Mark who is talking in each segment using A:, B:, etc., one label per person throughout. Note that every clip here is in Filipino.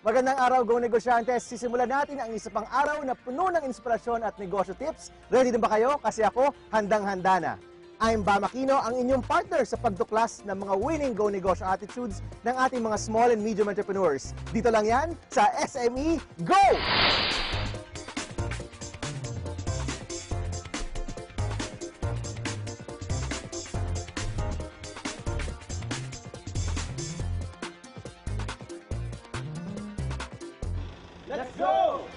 A: Magandang araw, Go Negosyantes! Sisimulan natin ang isa pang araw na puno ng inspirasyon at negosyo tips. Ready din ba kayo? Kasi ako, handang-handa na. I'm Bam Aquino, ang inyong partner sa pagtuklas ng mga winning Go Negosyo attitudes ng ating mga small and medium entrepreneurs. Dito lang yan sa SME Go! Let's go!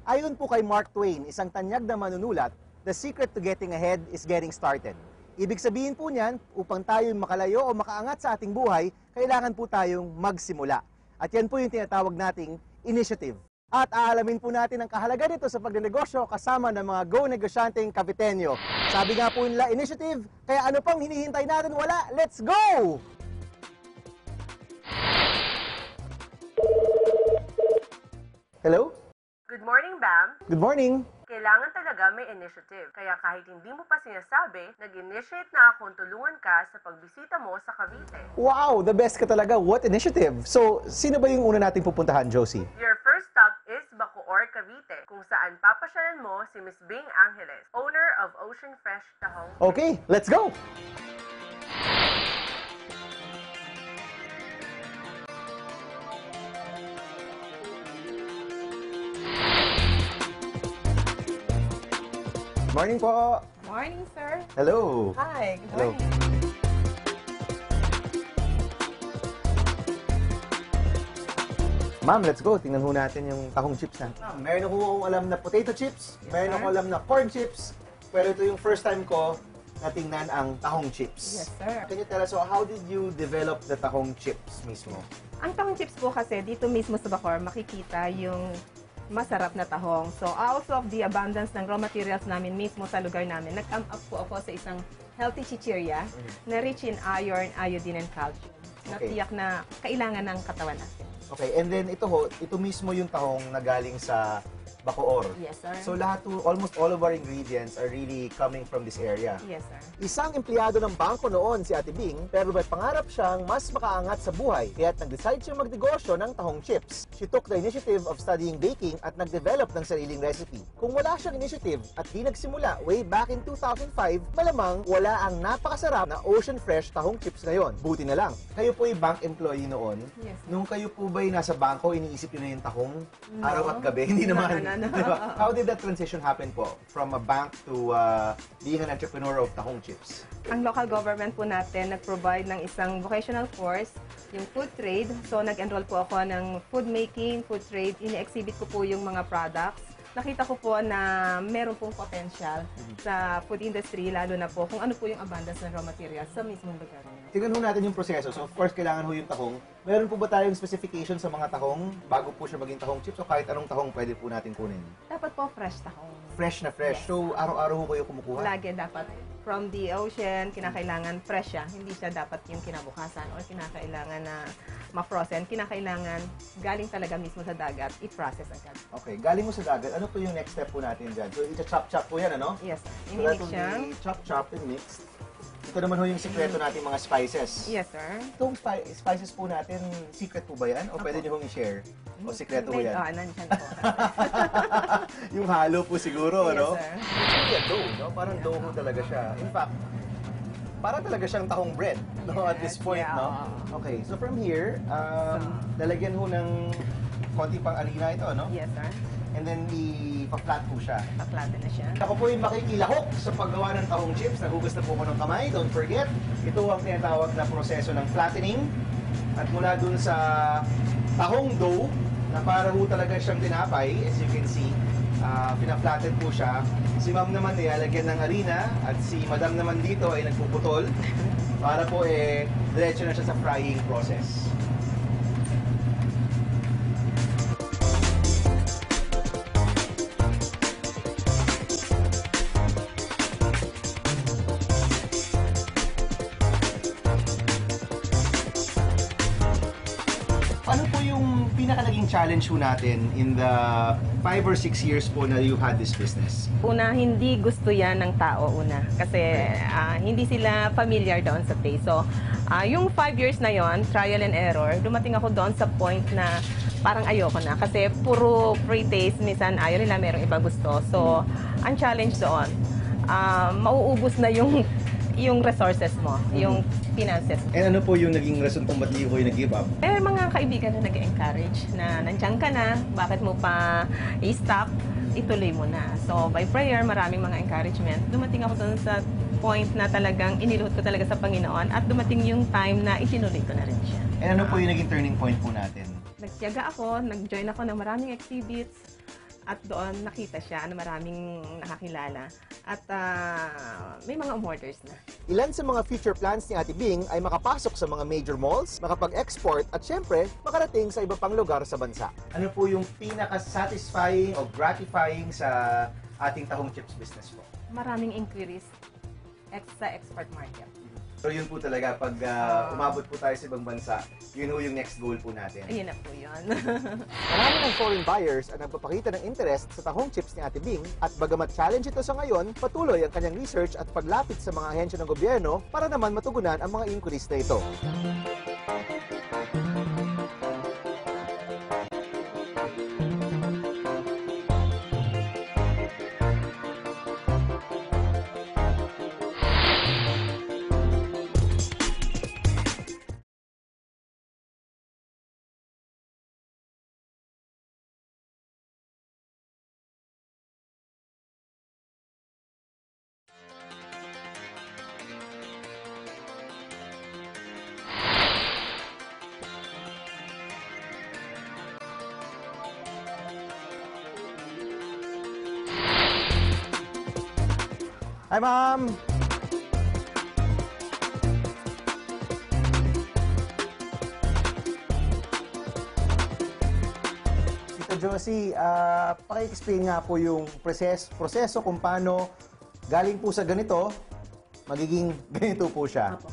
A: Ayon po kay Mark Twain, isang tanyag na manunulat, the secret to getting ahead is getting started. Ibig sabihin po niyan, upang tayo makalayo o makaangat sa ating buhay, kailangan po tayong magsimula. At yan po yung tinatawag nating initiative. At aalamin po natin ang kahalaga nito sa pagnenegosyo kasama ng mga Go Negosyanteng Kapitenyo. Sabi nga po nila, initiative, kaya ano pang hinihintay natin? Wala, let's go! Hello?
B: Good morning, Bam.
A: Good morning.
B: Kailangan talaga may initiative. Kaya kahit hindi mo pa sinasabi, nag-initiate na akong tulungan ka sa pagbisita mo sa Cavite.
A: Wow, the best ka talaga. What initiative? So, sino ba yung una nating pupuntahan, Josie?
B: Your first stop is Bacoor, Cavite, kung saan papasyalan mo si Miss Bing Angeles, owner of Ocean Fresh Tahong.
A: Okay, let's go! Morning po!
C: Morning, sir.
A: Hello!
C: Hi, good
A: Hello.
C: morning.
A: Ma'am, let's go. Tingnan ho natin yung tahong chips natin. Ma'am, meron ako alam na potato chips, meron ako alam na corn chips, pero ito yung first time ko na tingnan ang tahong chips.
C: Yes, sir.
A: Can you tell us, so how did you develop the tahong chips mismo?
C: Ang tahong chips po kasi dito mismo sa Bacoor makikita yung masarap na tahong. So, out of the abundance ng raw materials namin mismo sa lugar namin, nag-come up po ako sa isang healthy chichirya na rich in iron, iodine, and calcium. Na
A: Okay.
C: tiyak na kailangan ng katawan natin.
A: Okay, and then ito mismo yung tahong na galing sa Bacoor.
C: Yes, sir.
A: So lahat almost all of our ingredients are really coming from this area.
C: Yes, sir.
A: Isang empleyado ng bangko noon si Ate Bing, pero may pangarap siyang mas makaangat sa buhay, kaya't nag-decide siyang magnegosyo ng tahong chips. She took the initiative of studying baking at nag-develop ng sariling recipe. Kung wala siyang initiative at di nagsimula way back in 2005, malamang wala ang napakasarap na Ocean Fresh tahong chips ngayon. Buti na lang. Kayo po ay bank employee noon.
C: Yes.
A: Nung kayo po ba'y nasa bangko, iniisip niyo na yung tahong
C: No.
A: araw at gabi? Hindi naman.
C: No.
A: Diba? How did that transition happen po? From a bank to being an entrepreneur of tahong chips?
C: Ang local government po natin nag-provide ng isang vocational course, yung food trade. So, nag-enroll po ako ng food making, food trade. Ini-exhibit ko po yung mga products. Nakita ko po na meron pong potential sa food industry, lalo na po kung ano po yung abundance ng raw materials sa mismong lugar.
A: Tingnan ho natin yung proseso. So, of course, kailangan ho yung tahong. Meron po ba tayong specification sa mga tahong bago po siya maging tahong chips o kahit anong tahong pwede po natin kunin?
C: Dapat po fresh tahong.
A: Fresh na fresh.
C: Yes.
A: So, araw-araw ho kayo kumukuha?
C: Lagi dapat from the ocean, kinakailangan fresh siya. Hindi siya dapat yung kinabukasan or kinakailangan na ma-frozen. Kinakailangan galing talaga mismo sa dagat, i-process agad.
A: Okay, galing mo sa dagat. Ano po yung next step po natin dyan? So, i-chop-chop po yan, ano?
C: Yes, sir.
A: So, that
C: Inimix
A: will
C: siya.
A: be chop-chop and mixed. Ito naman ho yung sikreto nating mga spices.
C: Yes, sir.
A: Itong spices po natin, secret po ba yan? O pwede nyo hong i-share? O sikreto po yan?
C: Nandyan po.
A: Yung halo po siguro,
C: Yes,
A: no?
C: sir.
A: It's really a dough, no? Parang dough ho talaga siya. In fact, parang talaga siyang tahong bread, no? At this point,
C: yeah.
A: no? Okay, so from here, lalagyan ho ng konti pang arena ito, no?
C: Yes, sir.
A: And then, i-flat po siya.
C: Paklate na siya.
A: Ako po yung makikilahok sa paggawa ng tahong chips. Nagugas na po ko ng kamay. Don't forget, ito ang tinatawag na proseso ng flattening. At mula dun sa tahong dough, na para ho talaga siyang tinapay, as you can see, pina-flatten po siya. Si ma'am naman nilalagyan ng harina at si madam naman dito ay nagpuputol para po diretso na siya sa frying process. pinaka naging challenge po natin in the 5 or 6 years po na you had this business?
C: Una, hindi gusto yan ng tao una. Kasi hindi sila familiar doon sa taste. So, yung 5 years na yon, trial and error, dumating ako doon sa point na parang ayoko na. Kasi puro pre-taste, minsan ayaw nila, merong iba gusto. So, ang challenge doon, mauubos na yung resources mo, yung finances mo.
A: And ano po yung naging rason kung ba't di ko yung nag-give up?
C: May mga kaibigan na nag-encourage na nandiyan ka na, bakit mo pa i-stop, ituloy mo na. So, by prayer, maraming mga encouragement. Dumating ako doon sa point na talagang iniluhod ko talaga sa Panginoon at dumating yung time na itinuloy ko na rin siya.
A: And ano po yung naging turning point po natin?
C: Nagtiyaga ako, nag-join ako ng maraming exhibits at doon nakita siya na maraming nakakilala at may mga umorders na.
A: Ilan sa mga future plans ni Ate Bing ay makapasok sa mga major malls, makapag-export at syempre, makarating sa iba pang lugar sa bansa. Ano po yung pinaka-satisfying o gratifying sa ating tahong chips business po?
C: Maraming inquiries sa export market.
A: So yun po talaga, pag umabot po tayo sa ibang bansa, yun po yung next goal po natin.
C: Ayun na po yun.
A: Marami ng foreign buyers ang nagpapakita ng interest sa tahong chips ni Ate Bing at bagamat challenge ito sa ngayon, patuloy ang kanyang research at paglapit sa mga ahensya ng gobyerno para naman matugunan ang mga inquiries na ito. Hi, Ma'am! Tita Josie, paki-explain nga po yung proseso kung paano galing po sa ganito, magiging ganito po siya.
D: Apo.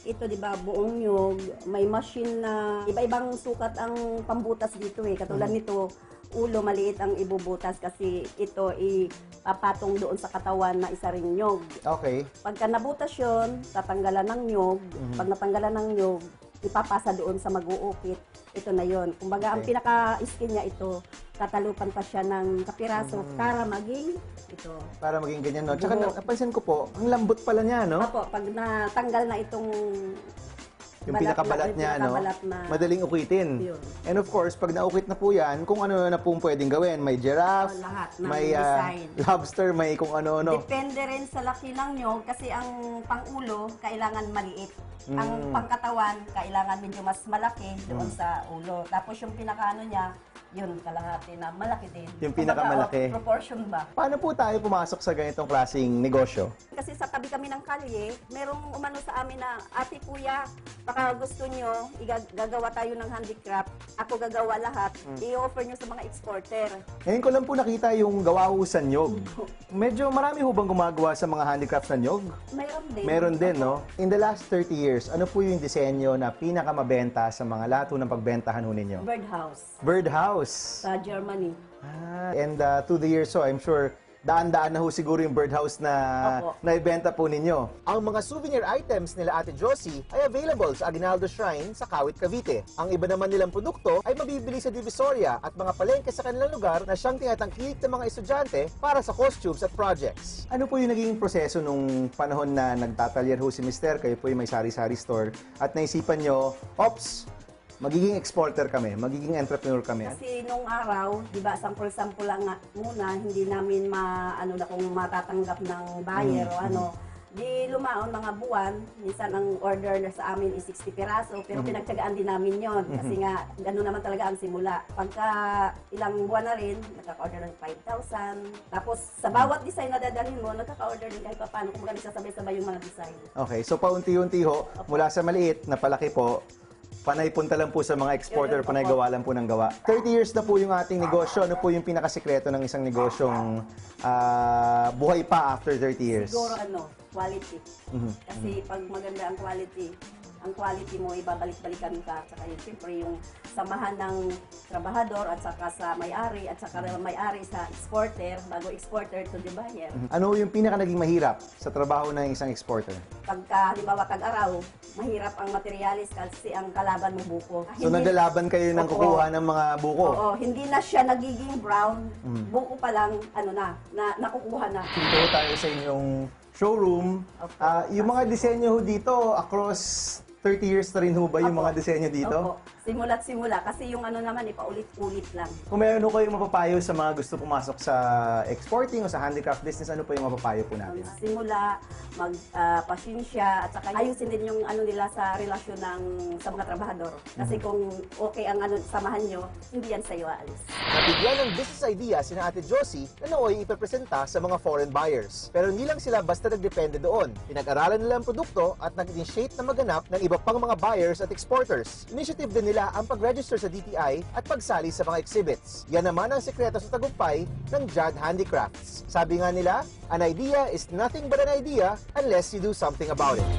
D: Ito, di ba, buong nyug, may machine na iba-ibang sukat ang pambutas dito eh. Katulad nito, ulo, maliit ang ibubutas kasi ito ipapatong doon sa katawan na isa ring nyug.
A: Okay.
D: Pagka nabutas yun, tatanggalan ng nyug. Pag natanggalan ng nyug, ipapasa doon sa mag-uukit. Ito na yon. Kumbaga, ang
A: Okay.
D: pinaka-skin niya ito, tatalupan pa siya ng kapiraso para maging ito.
A: Para maging ganyan, no? Tsaka napansin ko po, ang lambot pala niya, no?
D: Opo, pag natanggal na itong
A: Yung pinakabalat niya, no?
D: pinakabalat na-
A: Madaling ukitin.
D: Yun.
A: And of course, pag naukit na po yan, kung ano na po pwedeng gawin. May giraffe,
D: Oh, lahat ng
A: may
D: design.
A: lobster, may kung ano-ano.
D: Depende rin sa laki ng nyog kasi ang pang-ulo kailangan maliit. Ang pangkatawan kailangan medyo mas malaki doon sa ulo. Tapos yung pinakaano niya, yun kalahati na malaki din.
A: Yung pinakamalaki.
D: Kumbaga, proportion ba?
A: Paano po tayo pumasok sa ganitong klaseng negosyo?
D: Kasi sa tabi kami ng kalye, merong umano sa amin na, ate kuya, baka gusto nyo, gagawa tayo ng handicraft, ako gagawa lahat, i-offer nyo sa mga exporter.
A: Ngayon ko lang po nakita yung gawa ho sa nyog. Medyo marami ho bang gumagawa sa mga handicrafts na nyog?
D: Mayroon din.
A: Meron din, no? In the last 30 years, ano po yung disenyo na pinakamabenta sa mga lahat ho ng pagbentahan ho ninyo?
D: Birdhouse
A: Birdhouse.
D: sa Germany.
A: And through the years, so I'm sure daan-daan na ho siguro yung birdhouse na
D: Opo.
A: naibenta po ninyo. Ang mga souvenir items nila Ate Josie ay available sa Aguinaldo Shrine sa Kawit, Cavite. Ang iba naman nilang produkto ay mabibili sa Divisoria at mga palengke sa kanilang lugar na siyang tinatangkilik ng mga estudyante para sa costumes at projects. Ano po yung naging proseso nung panahon na nagtatalyer ho si Mister, kayo po yung may sari-sari store, at naisipan nyo, ops, magiging exporter kami, magiging entrepreneur kami.
D: Kasi nung araw, di ba, sample-sample lang nga muna, hindi namin ano na kung matatanggap ng buyer o ano. Di lumaon mga buwan, minsan ang order na sa amin is 60 piraso, pero pinagtyagaan din namin yon kasi nga, gano'n naman talaga ang simula. Pagka ilang buwan na rin, nagkaka-order ng 5,000. Tapos sa bawat design na dadalhin mo, nagkaka-order din kahit paano kung maganda sabay-sabay yung mga design.
A: Okay, so paunti-unti ho, mula sa maliit na palaki po, panay punta lang po sa mga exporter, panay gawa lang po ng gawa. 30 years na po yung ating negosyo. Ano po yung pinakasikreto ng isang negosyong buhay pa after 30 years?
D: Siguro quality. Kasi pag maganda ang quality, ang quality mo, ibabalik-balikan ka. At saka yun, siyempre, yung samahan ng trabahador at saka sa may-ari at saka may-ari sa exporter, bago exporter to the buyer.
A: Ano yung pinaka naging mahirap sa trabaho ng isang exporter?
D: Pagka, halimbawa, tag-araw, mahirap ang materialis kasi ang kalaban mo buko.
A: So naglalaban kayo ng
D: Oo.
A: kukuha ng mga buko?
D: Oo, hindi na siya nagiging brown. Buko pa lang, nakukuha na.
A: Dito tayo sa inyong showroom. Yung mga disenyo ho dito, across 30 years na rin ho ba yung
D: Opo.
A: mga disenyo dito?
D: Opo. Simula't simula. Kasi yung naman, paulit-ulit lang.
A: Kung meron ho kayong mapapayo sa mga gusto pumasok sa exporting o sa handicraft business, ano po yung mapapayo po natin?
D: Simula, pasensya, at saka ayusin din yung nila sa relasyon sa mga trabahador. Kasi kung okay ang samahan nyo, hindi yan sa'yo aalis.
A: Nabigyan ng business idea si na Ate Josie na nooy ipepresenta sa mga foreign buyers. Pero hindi lang sila basta nagdepende doon. Pinag-aralan nila ang produkto at nag-initiate na maganap ng iba pang mga buyers at exporters. Initiative din nila ang pag-register sa DTI at pagsali sa mga exhibits. Yan naman ang sekreto sa tagumpay ng Jad Handicrafts. Sabi nga nila, an idea is nothing but an idea unless you do something about it.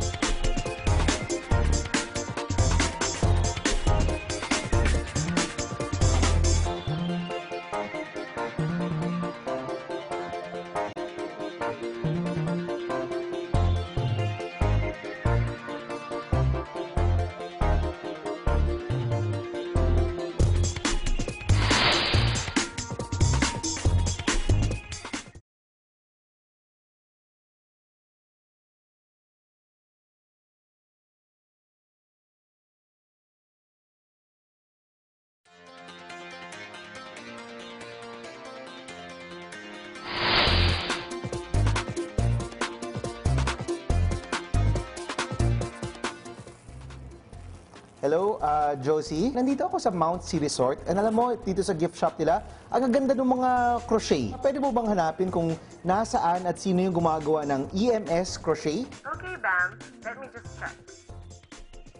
A: Hello, Josie. Nandito ako sa Mount Sea Resort. And alam mo, dito sa gift shop nila, ang ganda ng mga crochet. Pwede mo bang hanapin kung nasaan at sino yung gumagawa ng EMS crochet?
B: Okay, Bam. Let me just check.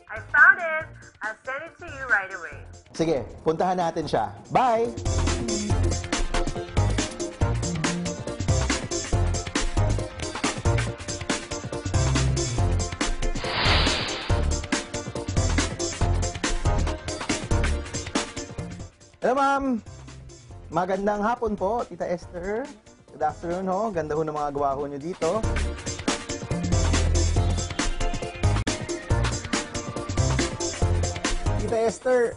B: I found it. I'll send it to you right away.
A: Sige, puntahan natin siya. Bye! Hello, ma'am. Magandang hapon po, Tita Esther. Good afternoon, ho. Ganda ho ng mga gawa ho nyo dito. Tita Esther,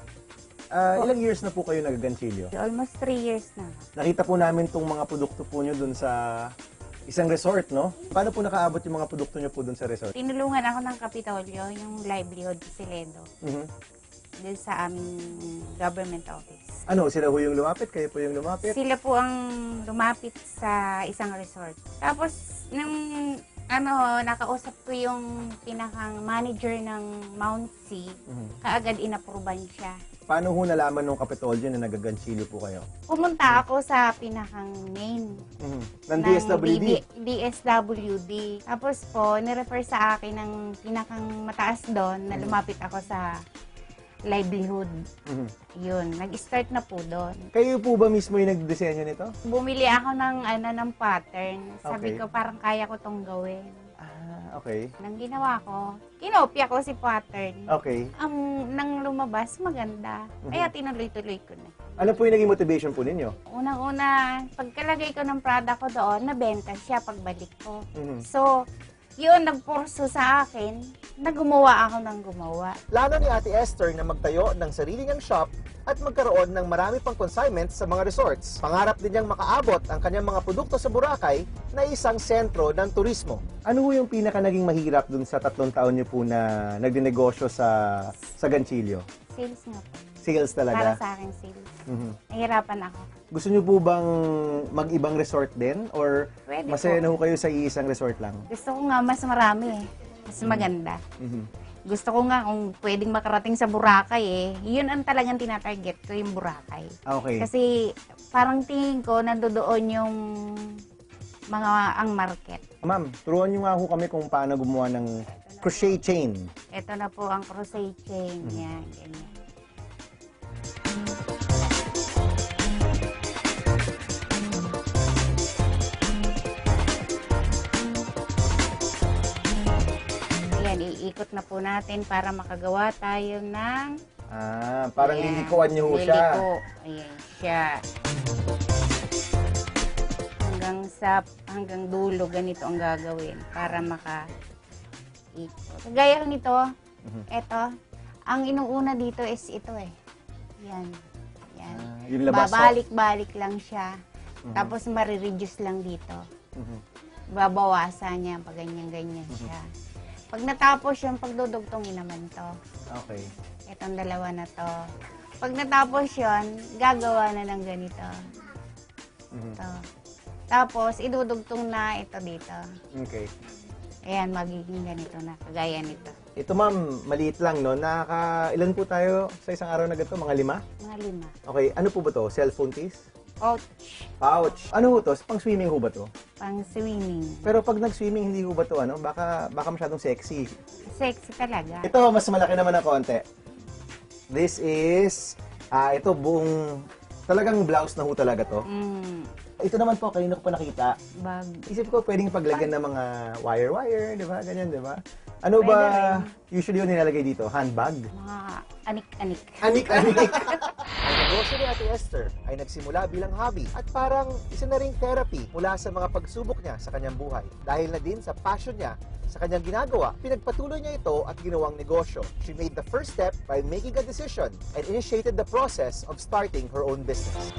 A: ilang years na po kayo nagaganchilyo?
E: Almost 3 years na.
A: Nakita po namin itong mga produkto po nyo dun sa isang resort, no? Paano po nakaabot yung mga produkto nyo po dun sa resort?
E: Tinulungan ako ng Kapitolyo, yung livelihood si Ledo,
A: Mhm.
E: dun sa aming government office.
A: Ano, sila ho yung lumapit? Kayo po yung lumapit?
E: Sila po ang lumapit sa isang resort. Tapos, nung nakausap ko yung pinakang manager ng Mount Sea, kaagad inapruban siya.
A: Paano ho nalaman nung Kapitolyo na nagaganchilyo po kayo?
E: Pumunta ako sa pinakang main
A: Ng DSWD?
E: DSWD. Tapos po, nirefer sa akin ng pinakang mataas doon na lumapit ako sa livelihood. Yun, nag-start na po doon.
A: Kayo po ba mismo yung nagdisenyo nito?
E: Bumili ako ng pattern. Sabi
A: Okay.
E: ko, parang kaya ko tong gawin.
A: Ah, okay.
E: Nang ginawa ko, kinopya ko si pattern.
A: Okay.
E: Nang lumabas, maganda. Kaya tinuloy-tuloy ko na.
A: Ano po yung naging motivation po ninyo?
E: Unang-una, pagkalagay ko ng product ko doon, nabenta siya pagbalik ko.
A: Mhm.
E: So, yun, nagpurso sa akin na gumawa ako ng gumawa.
A: Plano ni Ate Esther na magtayo ng sarili niyang shop at magkaroon ng marami pang consignments sa mga resorts. Pangarap din niyang makaabot ang kanyang mga produkto sa Boracay na isang sentro ng turismo. Ano ho yung pinaka naging mahirap dun sa 3 taon niyo po na nagdinegosyo sa Ganchillo?
E: Sales nga po.
A: Sales
E: Para
A: talaga?
E: sa akin, sales.
A: Mhm.
E: Nahirapan ako.
A: Gusto niyo po bang mag-ibang resort din? Or
E: Pwede
A: masaya
E: po.
A: na ho kayo sa iisang resort lang?
E: Gusto ko nga mas marami eh. Mas maganda.
A: Mhm.
E: Gusto ko nga kung pwedeng makarating sa Boracay eh. Yun ang talagang tinatarget ko, yung Boracay.
A: Okay.
E: Kasi parang tingin ko nandoon yung ang market.
A: Ma'am, turuan niyo nga ho kami kung paano gumawa ng crochet chain.
E: Ito na po ang crochet chain. Yan, ganyan. Yan, ikot na po natin para makagawa tayo ng...
A: Parang
E: Ayan,
A: lilikuan niyo ho siya.
E: liliko. Ayan siya. Hanggang dulo, ganito ang gagawin para maka-ikot. Gaya nito, eto, ang inuuna dito is ito eh. Yan. Yan.
A: Yung labas,
E: Babalik-balik lang siya. Tapos marireduce lang dito. Babawasan niya pag ganyan-ganyan siya. Pag natapos yung pagdudugtongin naman to.
A: Okay.
E: Itong dalawa na to. Pag natapos yun, gagawa na ng ganito. Ito. Tapos, idudugtong na ito dito.
A: Okay.
E: Ayan, magiging ganito na. Kagaya nito.
A: Ito ma'am, maliit lang, no? Ilan po tayo sa isang araw na ganito? Mga 5?
E: Mga 5.
A: Okay, ano po ba to? Cellphone case?
E: Ouch!
A: Pouch. Ano ho to? Pang swimming ho ba to?
E: Pang swimming.
A: Pero pag nag-swimming, hindi ho ba to, ano? Baka masyadong sexy.
E: Sexy talaga.
A: Ito, mas malaki naman ng konti. This is, ito talagang blouse na ho talaga to. Ito naman po, kanina ko pa nakita.
E: Bag.
A: Isip ko, pwedeng paglagyan ng mga wire-wire, di ba? Ganyan, di ba? Ano
E: Pwede
A: ba
E: rin.
A: usually yung nilalagay dito? Handbag?
E: Mga anik-anik.
A: Anik-anik. Ang negosyo ni Ate Esther ay nagsimula bilang hobby at parang isa na ring therapy mula sa mga pagsubok niya sa kanyang buhay. Dahil na din sa passion niya sa kanyang ginagawa, pinagpatuloy niya ito at ginawang negosyo. She made the first step by making a decision and initiated the process of starting her own business.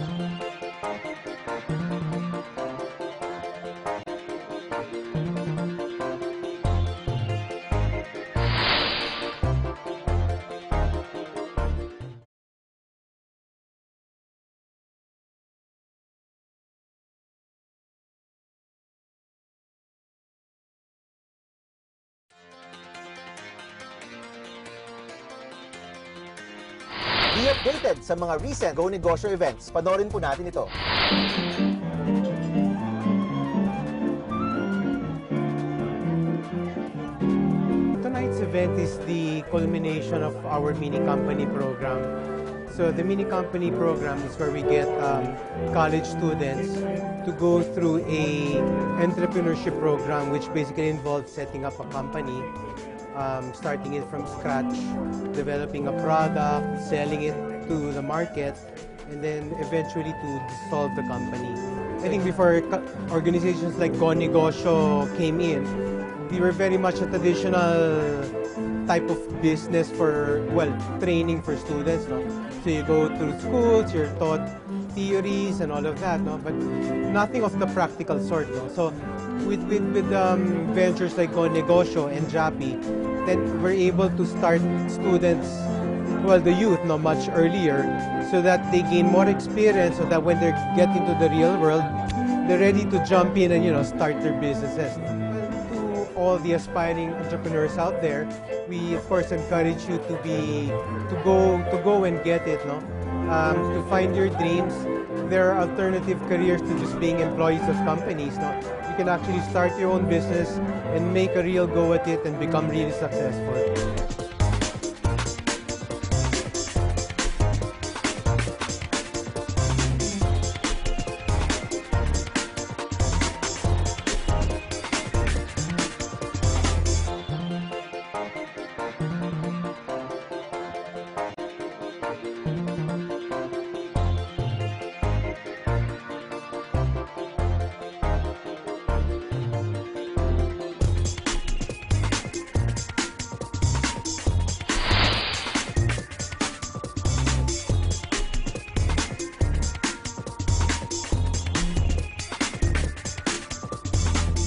A: Be updated sa mga recent Go Negosyo events. Panoorin po natin ito.
F: Tonight's event is the culmination of our mini company program. So the mini company program is where we get college students to go through a entrepreneurship program, which basically involves setting up a company, starting it from scratch, developing a product, selling it to the market, and then eventually to dissolve the company. I think before organizations like Go Negosyo came in, we were very much a traditional type of business for, well, training for students, no? So you go through schools, you're taught theories and all of that, no? But nothing of the practical sort, no? So with ventures like Go Negosyo and Japi, then we're able to start students, well, the youth, no, much earlier, so that they gain more experience, so that when they get into the real world, they're ready to jump in and, you know, start their businesses. To all the aspiring entrepreneurs out there, we of course encourage you to go and get it, no? To find your dreams. There are alternative careers to just being employees of companies, no? You can actually start your own business and make a real go at it and become really successful.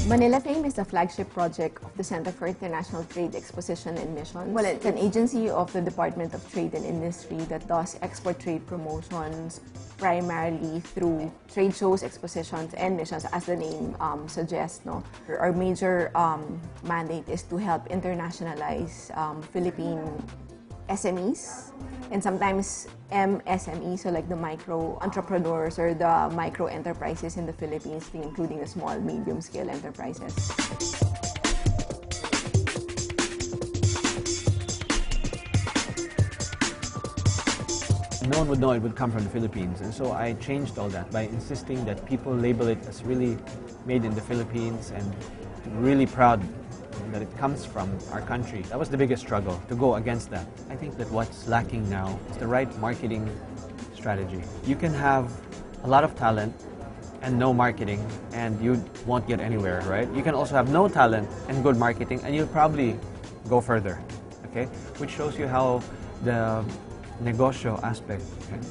G: Manila Fame is the flagship project of the Center for International Trade Exposition and Missions. Well, it's an agency of the Department of Trade and Industry that does export trade promotions primarily through trade shows, expositions, and missions, as the name suggests. No? Our major mandate is to help internationalize Philippine SMEs and sometimes MSMEs, so like the micro entrepreneurs or the micro enterprises in the Philippines, including the small, medium scale enterprises.
H: No one would know it would come from the Philippines, and so I changed all that by insisting that people label it as really made in the Philippines and really proud that it comes from our country. That was the biggest struggle, to go against that. I think that what's lacking now is the right marketing strategy. You can have a lot of talent and no marketing, and you won't get anywhere, right? You can also have no talent and good marketing, and you'll probably go further, okay? Which shows you how the negosyo aspect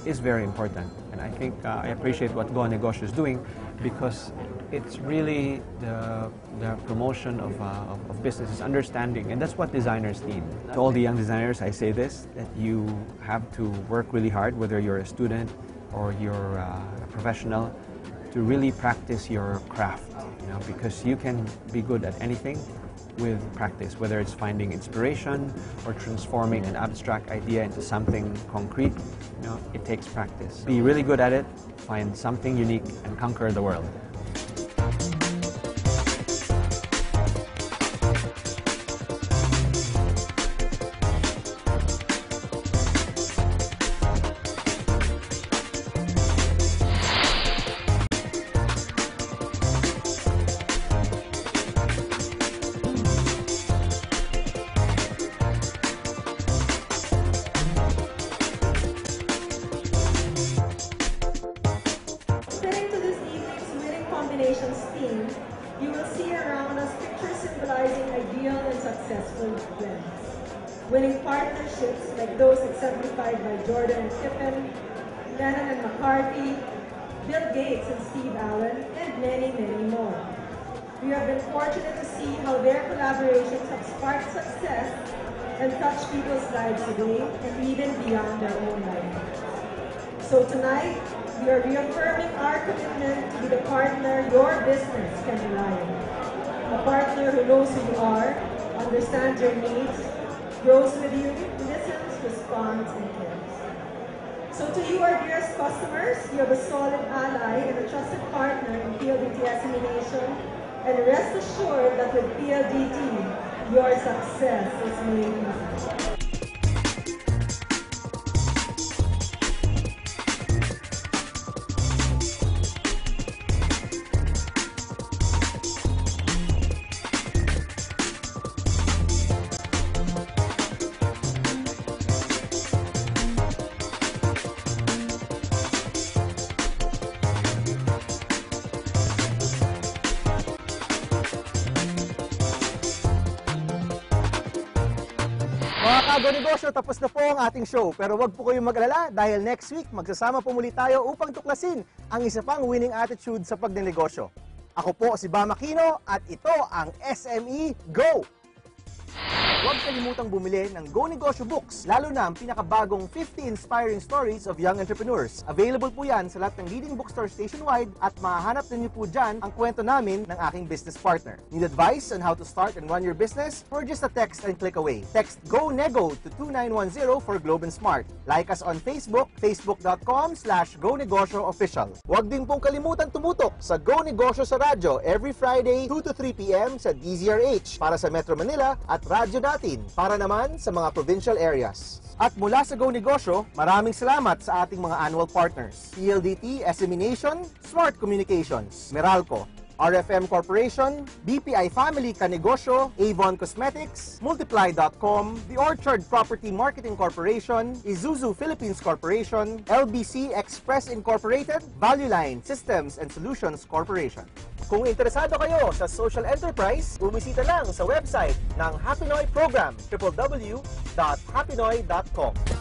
H: is very important. And I think I appreciate what Go Negosyo is doing, because it's really the promotion of businesses, understanding, and that's what designers need. To all the young designers, I say this, that you have to work really hard, whether you're a student or you're a professional, to really practice your craft, because you can be good at anything with practice, whether it's finding inspiration or transforming an abstract idea into something concrete. It takes practice. Be really good at it, find something unique, and conquer the world.
I: Fitting to this evening's winning combinations theme, you will see around us pictures symbolizing ideal and successful blends. Winning partnerships like those exemplified by Jordan and Pippen, Lennon and McCarthy, Bill Gates and Steve Allen, and many, many more. We have been fortunate to see how their collaborations have sparked success and touched people's lives today and even beyond their own lives. So tonight, we are reaffirming our commitment to be the partner your business can rely on. A partner who knows who you are, understands your needs, grows with you, listens, responds, and cares. So to you, our dearest customers, you have a solid ally and a trusted partner in PLDT Assimilation, and rest assured that with PLDT, your success is made easy.
A: Mga Kago Negosyo, tapos na po ang ating show. Pero wag po kayong mag-alala dahil next week magsasama po muli tayo upang tuklasin ang isa pang winning attitude sa pagnenegosyo. Ako po si Bam Aquino at ito ang SME Go! Huwag kalimutang bumili ng Go Negosyo Books, lalo na ang pinakabagong 50 Inspiring Stories of Young Entrepreneurs. Available po yan sa lahat ng leading bookstore nationwide at mahahanap ninyo po dyan ang kwento namin ng aking business partner. Need advice on how to start and run your business? Or just a text and click away. Text Go Nego to 2910 for Globe and Smart. Like us on Facebook, facebook.com/GoNegosyoOfficial. Huwag din pong kalimutan tumutok sa Go Negosyo sa radyo every Friday 2 to 3 p.m. sa DZRH para sa Metro Manila at radyo natin para naman sa mga provincial areas. At mula sa Go Negosyo, maraming salamat sa ating mga annual partners. PLDT, Assimilation, Smart Communications, Meralco, RFM Corporation, BPI Family Kanegosyo, Avon Cosmetics, Multiply.com, The Orchard Property Marketing Corporation, Isuzu Philippines Corporation, LBC Express Incorporated, Value Line Systems and Solutions Corporation. Kung interesado kayo sa social enterprise, bumisita lang sa website ng Happynoy Program, www.happynoy.com.